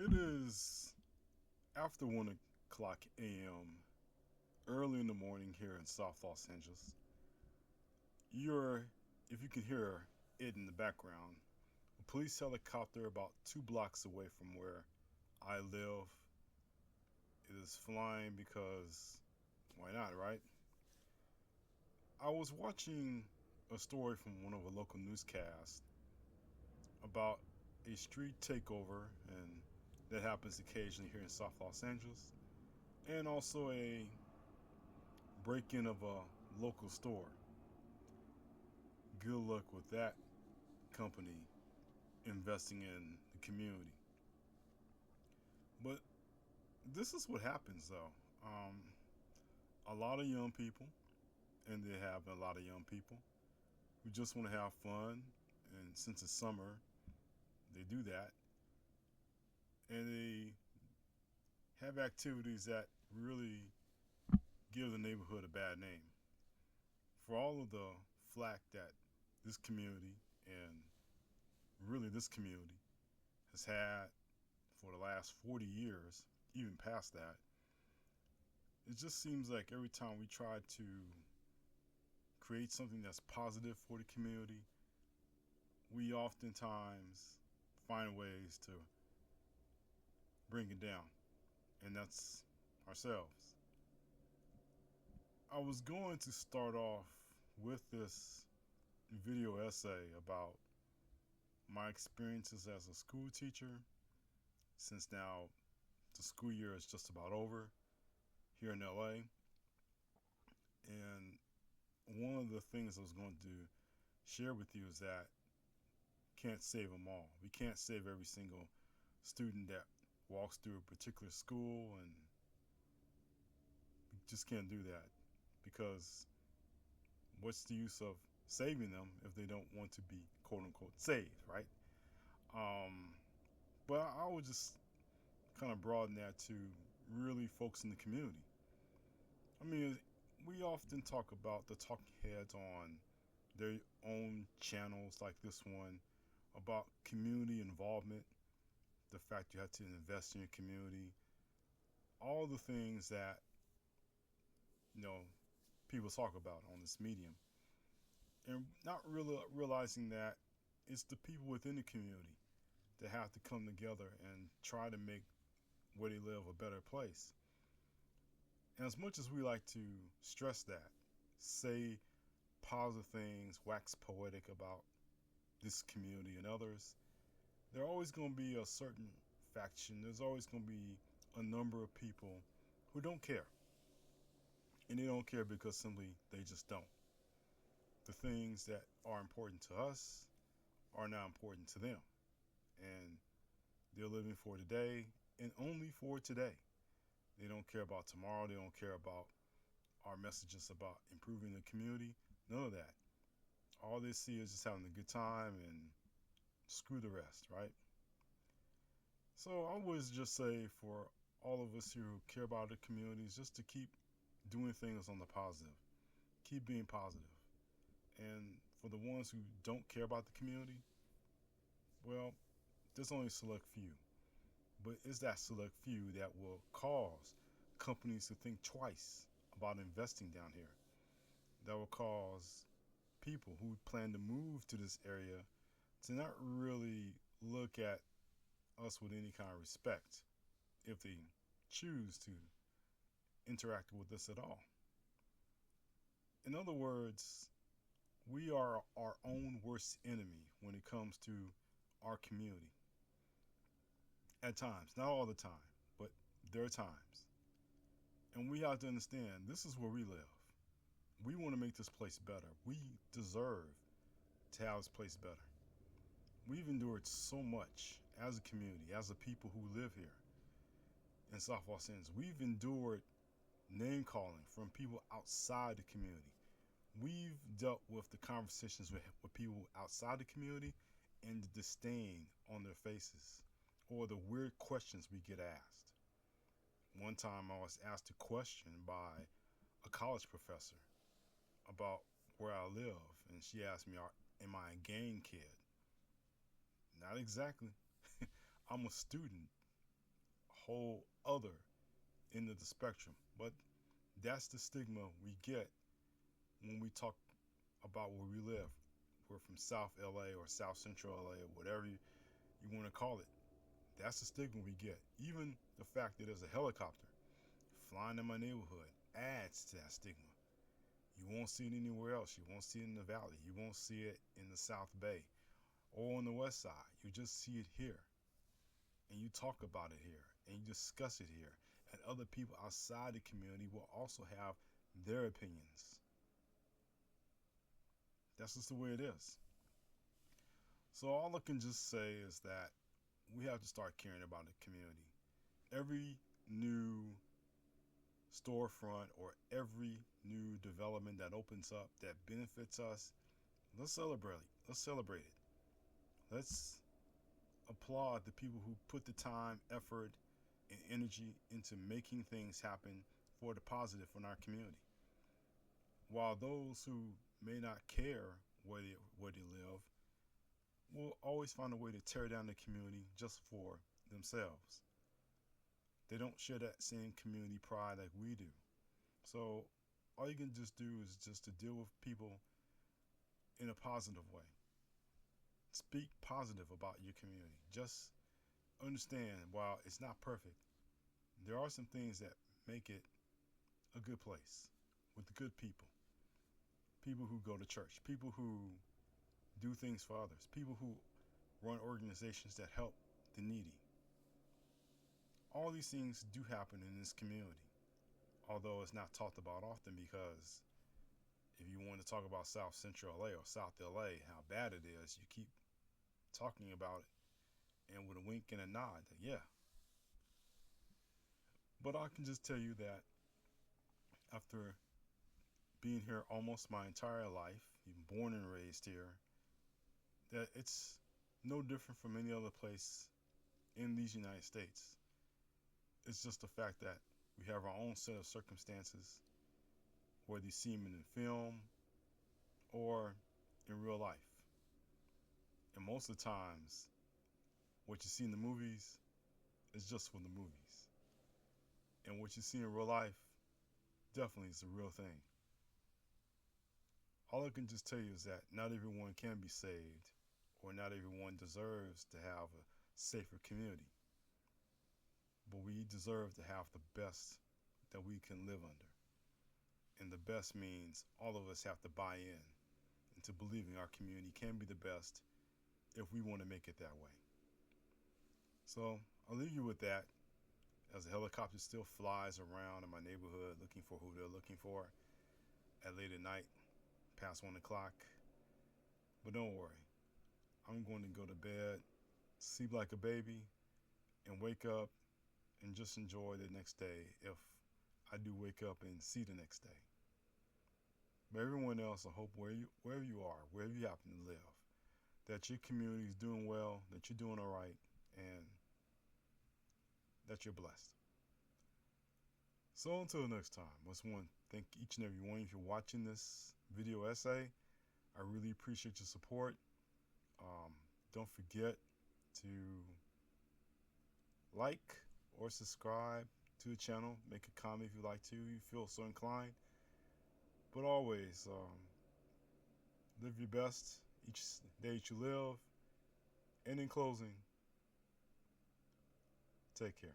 It is after 1 o'clock a.m., early in the morning here in South Los Angeles. You're, if you can hear it in the background, a police helicopter about 2 blocks away from where I live. It is flying because why not, right? I was watching a story from one of the local newscasts about a street takeover, and that happens occasionally here in South Los Angeles, and also a break in of a local store. Good luck with that company investing in the community. But this is what happens though. Um, a lot of young people, and they have a lot of young people who just want to have fun, and since it's summer, they do that, and they have activities that really give the neighborhood a bad name. For all of the flack that this community and really this community has had for the last 40 years, even past that, it just seems like every time we try to create something that's positive for the community, we oftentimes find ways to bring it down, and that's ourselves. I was going to start off with this video essay about my experiences as a school teacher, since now the school year is just about over here in LA. And one of the things I was going to share with you is that can't save them all. We can't save every single student that walks through a particular school, and we just can't do that because what's the use of saving them if they don't want to be quote unquote saved, right? Um, but I would just kind of broaden that to really folks in the community. I mean, we often talk about the talking heads on their own channels like this one about community involvement, the fact you have to invest in your community, all the things that you know people talk about on this medium, and not really realizing that it's the people within the community that have to come together and try to make where they live a better place. And as much as we like to stress that, say positive things, wax poetic about this community and others, there's always going to be a certain faction. There's always going to be a number of people who don't care. And they don't care because simply they just don't. The things that are important to us are not important to them. And they're living for today and only for today. They don't care about tomorrow. They don't care about our messages about improving the community. None of that. All they see is just having a good time and screw the rest, right? So I would just say for all of us here who care about the communities, just to keep doing things on the positive, keep being positive. And for the ones who don't care about the community, well, there's only a select few. But it's that select few that will cause companies to think twice about investing down here. That will cause people who plan to move to this area to not really look at us with any kind of respect if they choose to interact with us at all. In other words, we are our own worst enemy when it comes to our community. At times, not all the time, but there are times. And we have to understand this is where we live. We want to make this place better. We deserve to have this place better. We've endured so much as a community, as a people who live here in South Los Angeles. We've endured name calling from people outside the community. We've dealt with the conversations with people outside the community and the disdain on their faces or the weird questions we get asked. One time I was asked a question by a college professor about where I live, and she asked me, am I a gang kid? Not exactly. I'm a student. whole other end of the spectrum. But that's the stigma we get when we talk about where we live. We're from South LA or South Central LA or whatever you want to call it. That's the stigma we get. Even the fact that there's a helicopter flying in my neighborhood adds to that stigma. You won't see it anywhere else. You won't see it in the valley. You won't see it in the South Bay or on the west side. You just see it here. And you talk about it here. And you discuss it here. And other people outside the community will also have their opinions. That's just the way it is. So all I can just say is that we have to start caring about the community. Every new storefront or every new development that opens up that benefits us, let's celebrate it. Let's celebrate it. Let's applaud the people who put the time, effort, and energy into making things happen for the positive in our community. While those who may not care where they live will always find a way to tear down the community just for themselves. They don't share that same community pride like we do. So all you can just do is just to deal with people in a positive way. Speak positive about your community. Just understand while it's not perfect, there are some things that make it a good place with good people. People who go to church, people who do things for others, people who run organizations that help the needy. All these things do happen in this community, although it's not talked about often because if you want to talk about South Central LA or South LA, how bad it is, you keep talking about it and with a wink and a nod, yeah. But I can just tell you that after being here almost my entire life, being born and raised here, that it's no different from any other place in these United States. It's just the fact that we have our own set of circumstances, whether you see them in film or in real life. And most of the times, what you see in the movies is just for the movies. And what you see in real life definitely is the real thing. All I can just tell you is that not everyone can be saved, or not everyone deserves to have a safer community. But we deserve to have the best that we can live under. And the best means all of us have to buy in into believing our community can be the best if we want to make it that way. So I'll leave you with that as the helicopter still flies around in my neighborhood looking for who they're looking for at late at night, past 1 o'clock. But don't worry, I'm going to go to bed, sleep like a baby, and wake up and just enjoy the next day if I do wake up and see the next day. But everyone else, I hope wherever you are, wherever you happen to live, that your community is doing well, that you're doing all right, and that you're blessed. So until next time, I just want to thank each and every one of you for watching this video essay. I really appreciate your support. Don't forget to like or subscribe to the channel. Make a comment if you like to. You feel so inclined. But always live your best each day that you live. And in closing, take care.